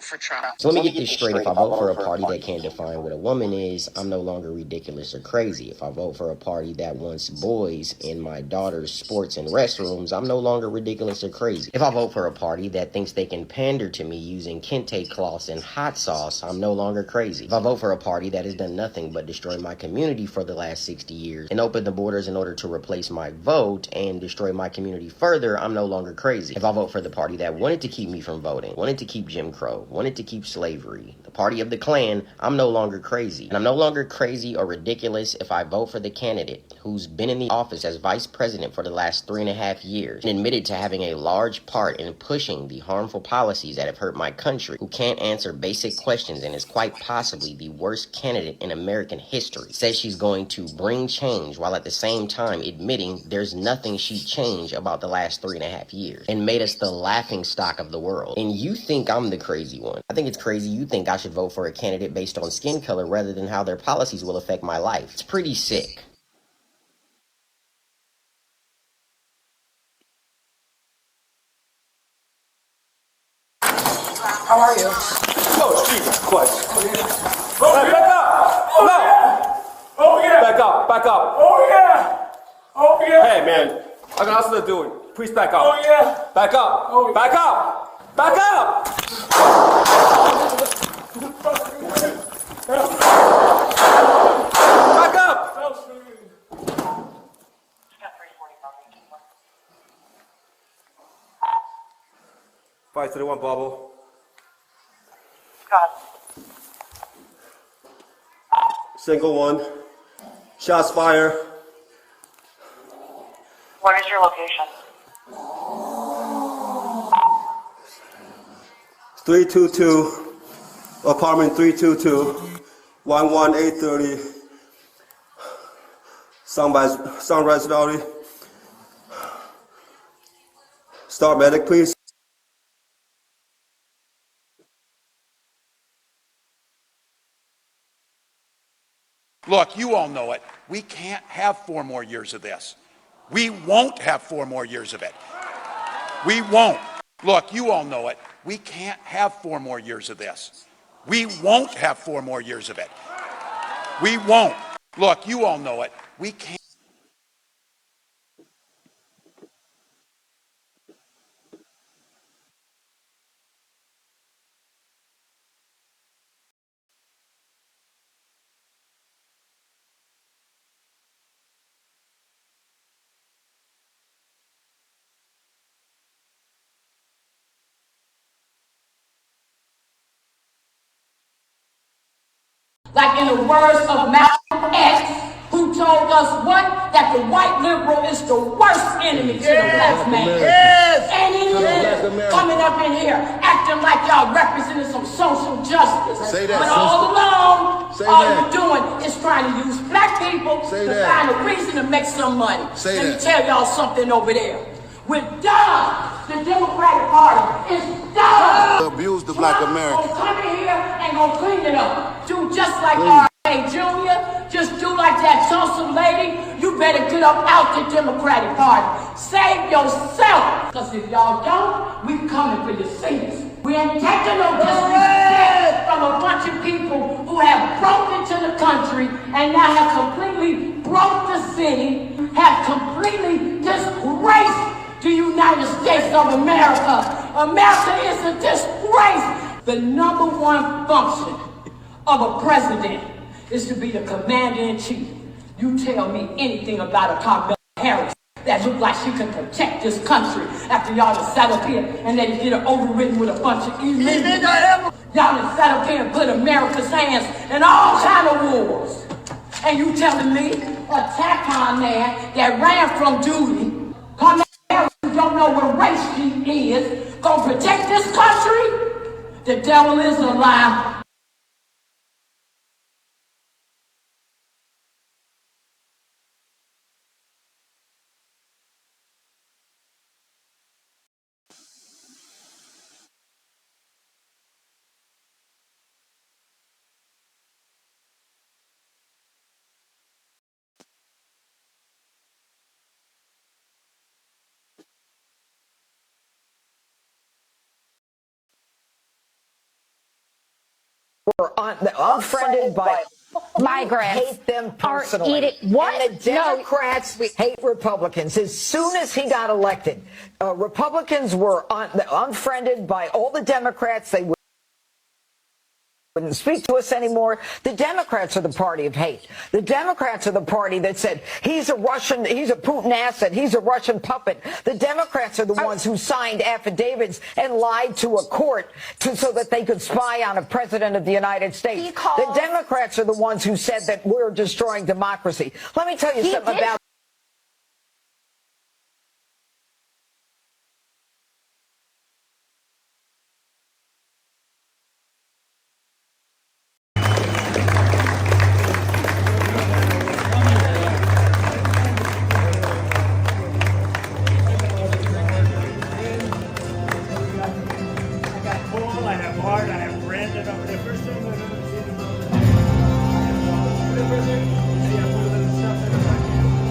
for Trump. So let me get this straight. If I vote for a party that can't define what a woman is, I'm no longer ridiculous or crazy. If I vote for a party that wants boys in my daughter's sports and restrooms, I'm no longer ridiculous or crazy. If I vote for a party that thinks they can pander to me using kente cloths and hot sauce, I'm no longer crazy. If I vote for a party that has done nothing but destroy my community for the last 60 years and open the borders in order to replace my vote and destroy my community further, I'm no longer crazy. If I vote for the party that wanted to keep me from voting, wanted to keep Jim Crow, wanted to keep slavery, the party of the Klan, I'm no longer crazy. And I'm no longer crazy or ridiculous if I vote for the candidate who's been in the office as vice president for the last 3.5 years and admitted to having a large part in pushing the harmful policies that have hurt my country, who can't answer basic questions and is quite possibly the worst candidate in American history, says she's going to bring change while at the same time admitting there's nothing she'd change about the last 3.5 years and made us the laughing stock of the world. And you think I'm the crazy one. I think it's crazy you think I should vote for a candidate based on skin color rather than how their policies will affect my life. It's pretty sick. How are you? Oh, Jesus Christ. Hey, back up! Oh, No! yeah! Oh, yeah! Back up, back up. Oh, yeah! Oh, yeah! Hey, man, I can ask you to do it. Please back up. Oh, yeah! Back up. Oh, yeah. Back up. Back up. Back up. 531 bubble. Single one. Shots fire. What is your location? 322. Apartment 322. 11830. Sunrise Valley. Start medic, please. Look, you all know it. We can't have 4 more years of this. We won't have 4 more years of it. We won't. Look, you all know it. We can't have 4 more years of this. We won't have 4 more years of it. We won't. Look, you all know it. We can't. Like in the words of Malcolm X, who told us what? That the white liberal is the worst enemy to the black man. Yes. And he is coming up in here acting like y'all representing some social justice. Say that, but all along, Say all that. you're doing is trying to use black people Say to that. find a reason to make some money. Say Let me that. tell y'all something over there. We're done. The Democratic Party is done. Abuse the black Trump American. gonna come in here and gonna clean it up. Do just like R.A. Jr., just do like that Tulsa lady. You better get up out the Democratic Party. Save yourself. Because if y'all don't, we coming for your seats. We ain't taking no disrespect from a bunch of people who have broke into the country and now have completely broke the city, have completely disgraced the United States of America. America is a disgrace. The number one function of a president is to be the commander-in-chief. You tell me anything about a Kamala Harris that look like she can protect this country after y'all have sat up here and let it get overridden with a bunch of illegals. Y'all have sat up here and put America's hands in all kind of wars. And you telling me a TACON man that ran from duty, Kamala Harris, who don't know what race she is, gonna protect this country? The devil is a lie. were unfriended by migrants hate them are personally. eating what? And the Democrats hate Republicans. As soon as he got elected, Republicans were unfriended by all the Democrats. They wouldn't speak to us anymore. The Democrats are the party of hate. The Democrats are the party that said he's a Putin asset, he's a Russian puppet. The Democrats are the ones who signed affidavits and lied to a court so that they could spy on a president of the United States. The Democrats are the ones who said that we're destroying democracy. Let me tell you something about I have Hart, I have Brandon over there. First thing I've ever seen him over there.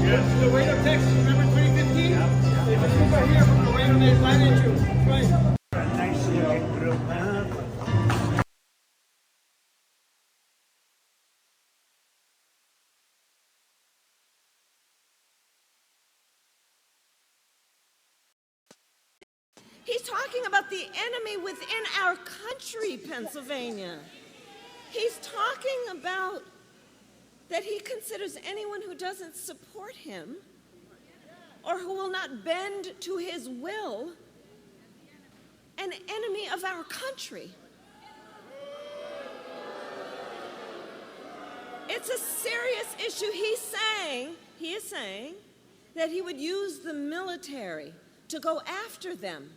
Good. Laredo, Texas, remember 2015? Yeah. If you are here from Laredo, they invited you. Right. Nice to get through, man. He's talking about the enemy within our country, Pennsylvania. He's talking about that he considers anyone who doesn't support him or who will not bend to his will an enemy of our country. It's a serious issue. He is saying that he would use the military to go after them.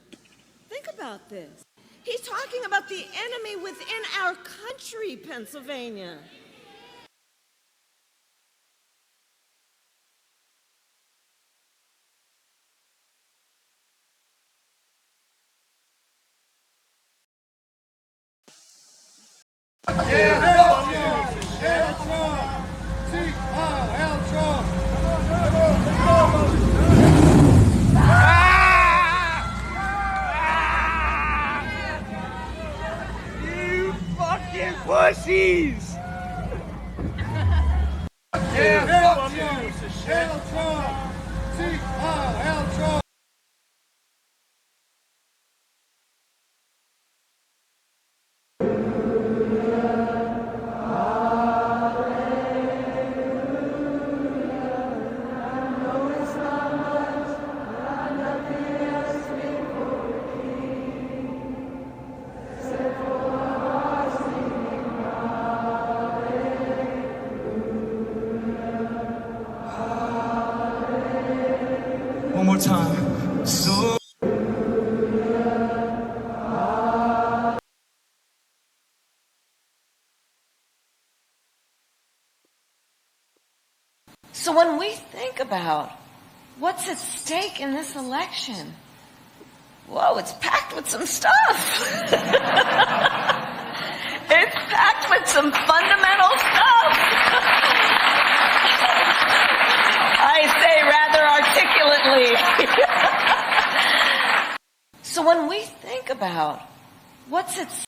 Think about this. He's talking about the enemy within our country, Pennsylvania. Pussies! One more time. So when we think about what's at stake in this election, whoa, it's packed with some stuff. It's packed with some fundamental stuff. I say rather articulately. So when we think about what's at stake,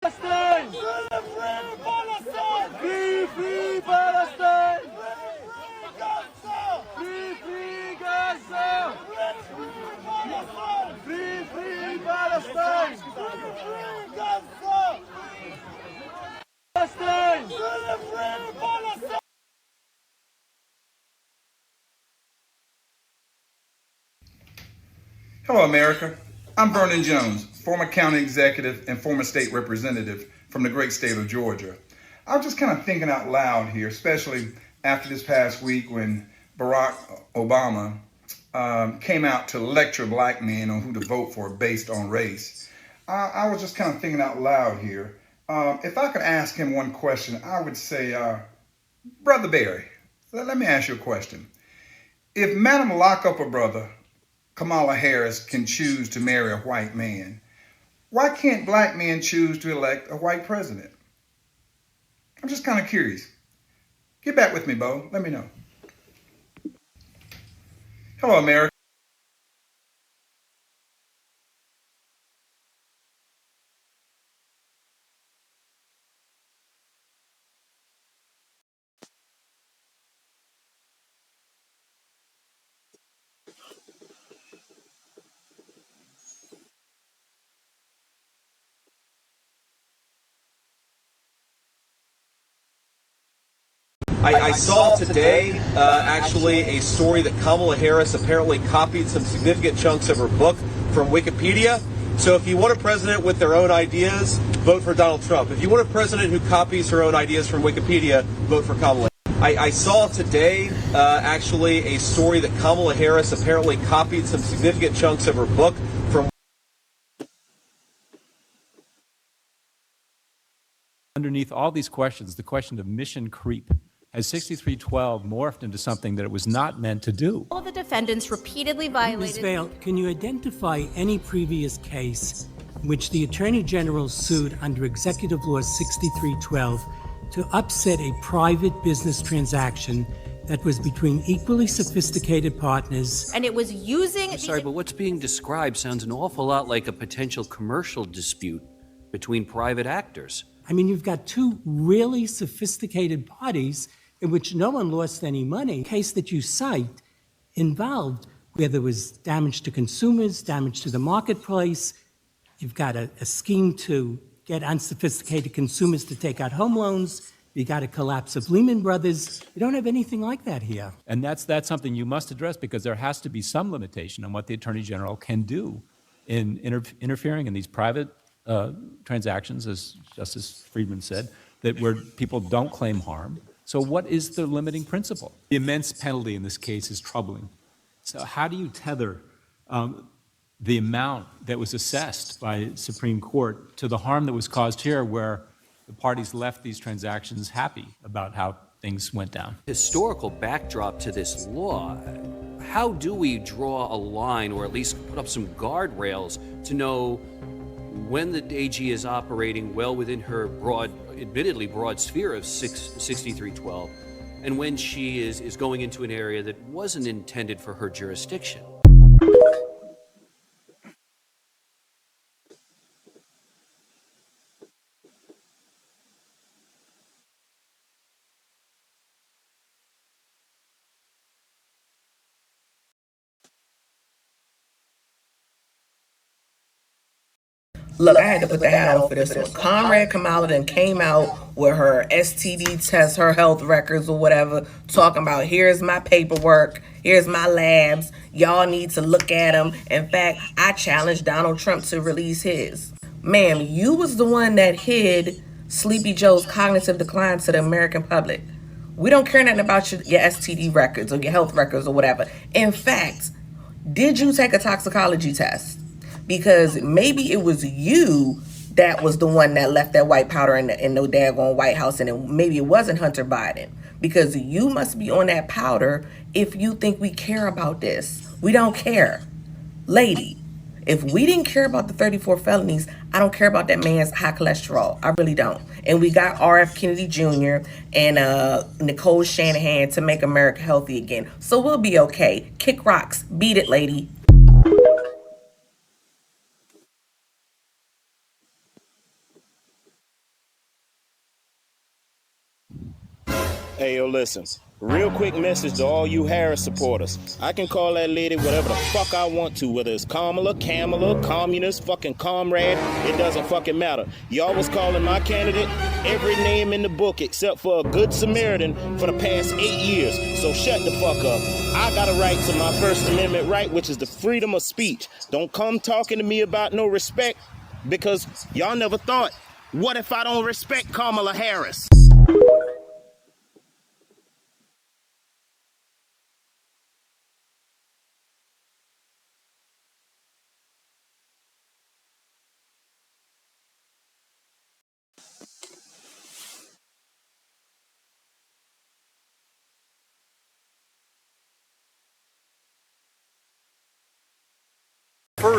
Palestine! Free, free Palestine! Free, free Gaza! Free, free Palestine! Palestine! Hello, America. I'm Vernon Jones, former county executive and former state representative from the great state of Georgia. I was just kind of thinking out loud here, especially after this past week when Barack Obama came out to lecture black men on who to vote for based on race. I was just kind of thinking out loud here. If I could ask him one question, I would say, Brother Barry, let me ask you a question. If Madam Lock Up a Brother Kamala Harris can choose to marry a white man, why can't black men choose to elect a white president? I'm just kind of curious. Get back with me, Bo. Let me know. Hello, America. I saw today actually a story that Kamala Harris apparently copied some significant chunks of her book from Wikipedia. So if you want a president with their own ideas, vote for Donald Trump. If you want a president who copies her own ideas from Wikipedia, vote for Kamala. I saw today actually a story that Kamala Harris apparently copied some significant chunks of her book from. Underneath all these questions, the question of mission creep. Has 6312 morphed into something that it was not meant to do? All the defendants repeatedly violated. Ms. Vail, can you identify any previous case in which the Attorney General sued under Executive Law 6312 to upset a private business transaction that was between equally sophisticated partners? And it was using. I'm sorry, but what's being described sounds an awful lot like a potential commercial dispute between private actors. I mean, you've got two really sophisticated parties in which no one lost any money. The case that you cite involved where there was damage to consumers, damage to the marketplace. You've got a scheme to get unsophisticated consumers to take out home loans. You got a collapse of Lehman Brothers. You don't have anything like that here. And that's something you must address, because there has to be some limitation on what the Attorney General can do in interfering in these private transactions, as Justice Friedman said, that where people don't claim harm. So what is the limiting principle? The immense penalty in this case is troubling. So how do you tether the amount that was assessed by Supreme Court to the harm that was caused here, where the parties left these transactions happy about how things went down? Historical backdrop to this law. How do we draw a line, or at least put up some guardrails to know when the AG is operating well within her admittedly broad sphere of 6312, and when she is going into an area that wasn't intended for her jurisdiction? Look, I had to put the hat on for this one. Conrad Kamala then came out with her STD test, her health records or whatever, talking about, here's my paperwork, here's my labs, y'all need to look at them. In fact, I challenged Donald Trump to release his. Ma'am, you was the one that hid Sleepy Joe's cognitive decline to the American public. We don't care nothing about your STD records or your health records or whatever. In fact, did you take a toxicology test? Because maybe it was you that was the one that left that white powder in the daggone White House, and maybe it wasn't Hunter Biden. Because you must be on that powder if you think we care about this. We don't care. Lady, if we didn't care about the 34 felonies, I don't care about that man's high cholesterol. I really don't. And we got R.F. Kennedy Jr. and Nicole Shanahan to make America healthy again. So we'll be okay. Kick rocks. Beat it, lady. Hey, yo, listen. Real quick message to all you Harris supporters. I can call that lady whatever the fuck I want to, whether it's Kamala, communist, fucking comrade, it doesn't fucking matter. Y'all was calling my candidate every name in the book except for a good Samaritan for the past 8 years. So shut the fuck up. I got a right to my First Amendment right, which is the freedom of speech. Don't come talking to me about no respect, because y'all never thought, what if I don't respect Kamala Harris?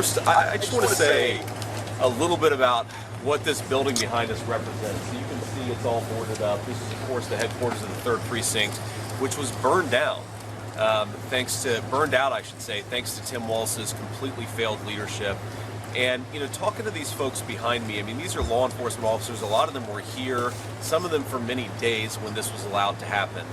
first, I just want to say a little bit about what this building behind us represents. So you can see it's all boarded up. This is, of course, the headquarters of the 3rd Precinct, which was burned down. Burned out, I should say, thanks to Tim Walz's completely failed leadership. And, you know, talking to these folks behind me, I mean, these are law enforcement officers. A lot of them were here, some of them for many days when this was allowed to happen.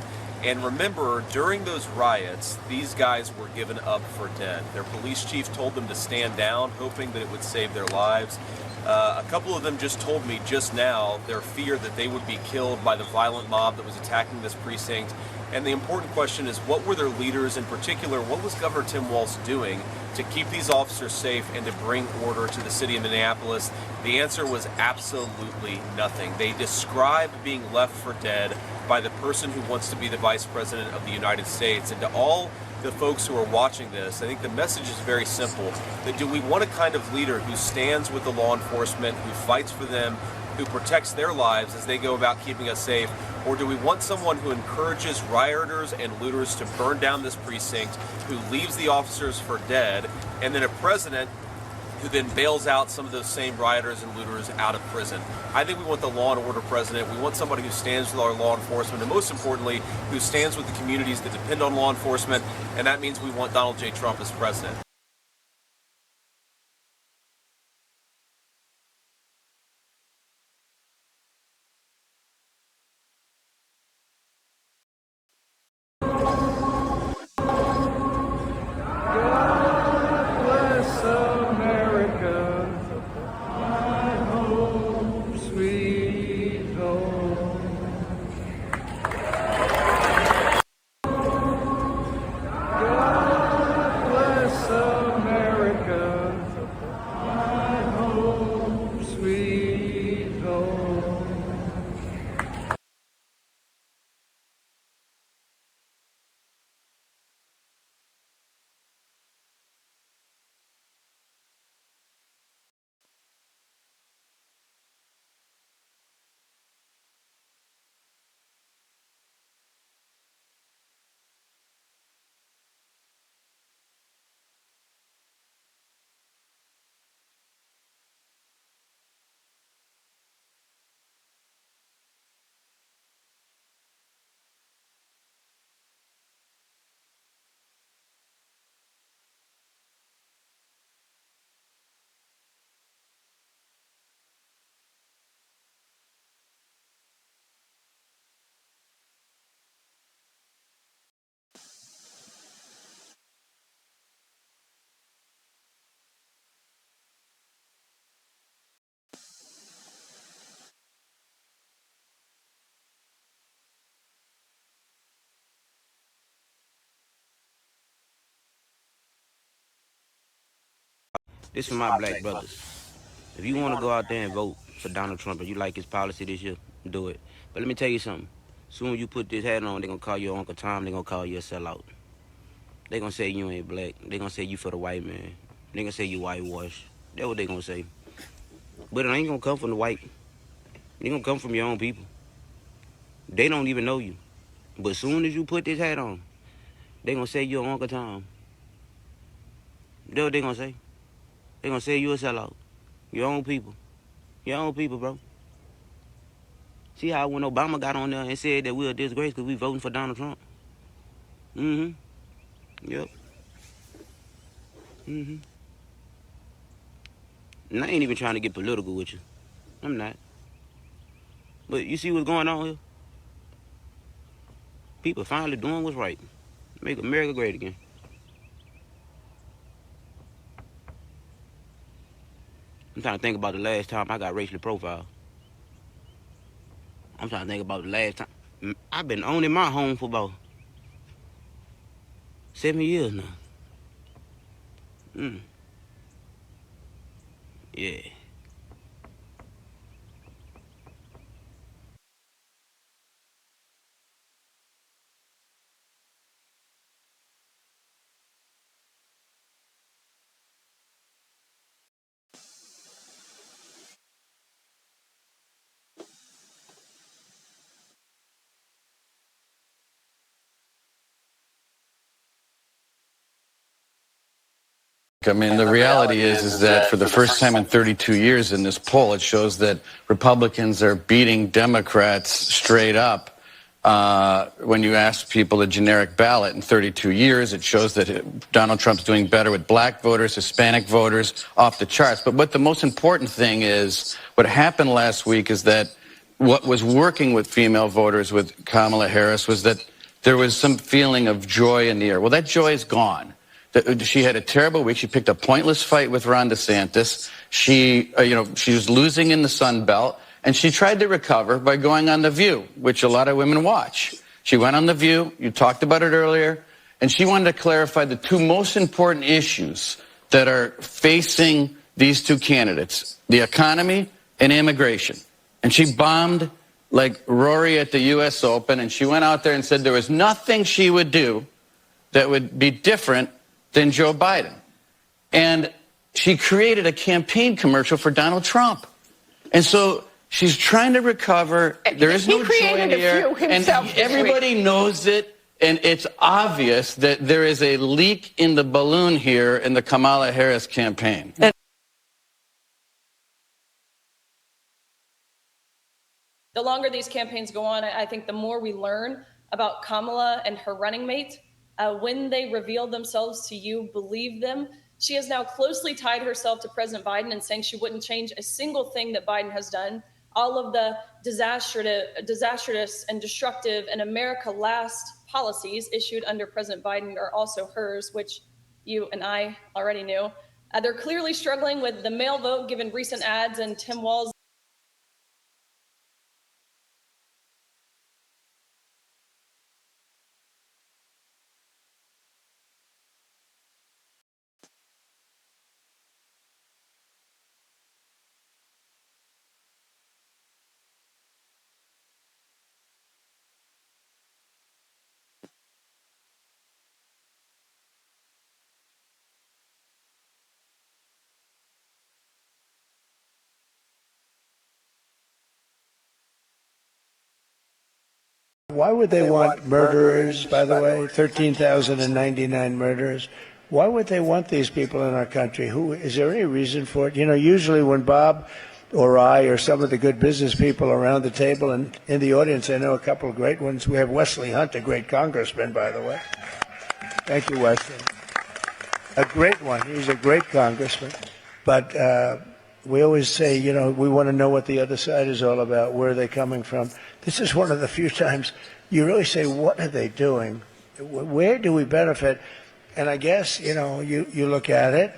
And remember, during those riots, these guys were given up for dead. Their police chief told them to stand down, hoping that it would save their lives. A couple of them just told me just now their fear that they would be killed by the violent mob that was attacking this precinct. And the important question is, what were their leaders, in particular, what was Governor Tim Walz doing to keep these officers safe and to bring order to the city of Minneapolis? The answer was absolutely nothing. They described being left for dead by the person who wants to be the Vice President of the United States. And to all the folks who are watching this, I think the message is very simple. That do we want a kind of leader who stands with the law enforcement, who fights for them, who protects their lives as they go about keeping us safe? Or do we want someone who encourages rioters and looters to burn down this precinct, who leaves the officers for dead, and then a president who then bails out some of those same rioters and looters out of prison? I think we want the law and order president. We want somebody who stands with our law enforcement, and most importantly, who stands with the communities that depend on law enforcement, and that means we want Donald J. Trump as president. This for my black brothers. If you want to go out there and vote for Donald Trump and you like his policy this year, do it. But let me tell you something. Soon as you put this hat on, they're going to call you Uncle Tom. They're going to call you a sellout. They're going to say you ain't black. They're going to say you for the white man. They're going to say you whitewash. That's what they're going to say. But it ain't going to come from the white. It's going to come from your own people. They don't even know you. But soon as you put this hat on, they're going to say you're Uncle Tom. That's what they're going to say. They're going to say you a sellout. Your own people. Your own people, bro. See how when Obama got on there and said that we're a disgrace because we voting for Donald Trump? Mm-hmm. Yep. Mm-hmm. And I ain't even trying to get political with you. I'm not. But you see what's going on here? People finally doing what's right. Make America great again. I'm trying to think about the last time I got racially profiled. I'm trying to think about the last time. I've been owning my home for about 7 years now. Yeah. I mean, the reality is that for the first time in 32 years in this poll, it shows that Republicans are beating Democrats straight up. When you ask people a generic ballot in 32 years, it shows that Donald Trump's doing better with black voters, Hispanic voters, off the charts. But what the most important thing is, what happened last week is that what was working with female voters with Kamala Harris was that there was some feeling of joy in the air. Well, that joy is gone. She had a terrible week. She picked a pointless fight with Ron DeSantis. She was losing in the Sun Belt. And she tried to recover by going on The View, which a lot of women watch. She went on The View, you talked about it earlier, and she wanted to clarify the two most important issues that are facing these two candidates, the economy and immigration. And she bombed like Rory at the U.S. Open, and she went out there and said there was nothing she would do that would be different than Joe Biden. And she created a campaign commercial for Donald Trump. And so she's trying to recover. There is no joy in the air, and everybody knows it, and it's obvious that there is a leak in the balloon here in the Kamala Harris campaign. The longer these campaigns go on, I think the more we learn about Kamala and her running mate. When they reveal themselves to you, believe them. She has now closely tied herself to President Biden and saying she wouldn't change a single thing that Biden has done. All of the disastrous and destructive and America Last policies issued under President Biden are also hers, which you and I already knew. They're clearly struggling with the mail vote, given recent ads and Tim Walz. Why would they want murderers, by the way, 13,099 murderers? Why would they want these people in our country? Is there any reason for it? You know, usually when Bob or I or some of the good business people around the table and in the audience, I know a couple of great ones. We have Wesley Hunt, a great congressman, by the way. Thank you, Wesley. A great one. He's a great congressman. But we always say, you know, we want to know what the other side is all about. Where are they coming from? This is one of the few times you really say, what are they doing? Where do we benefit? And I guess, you know, you look at it,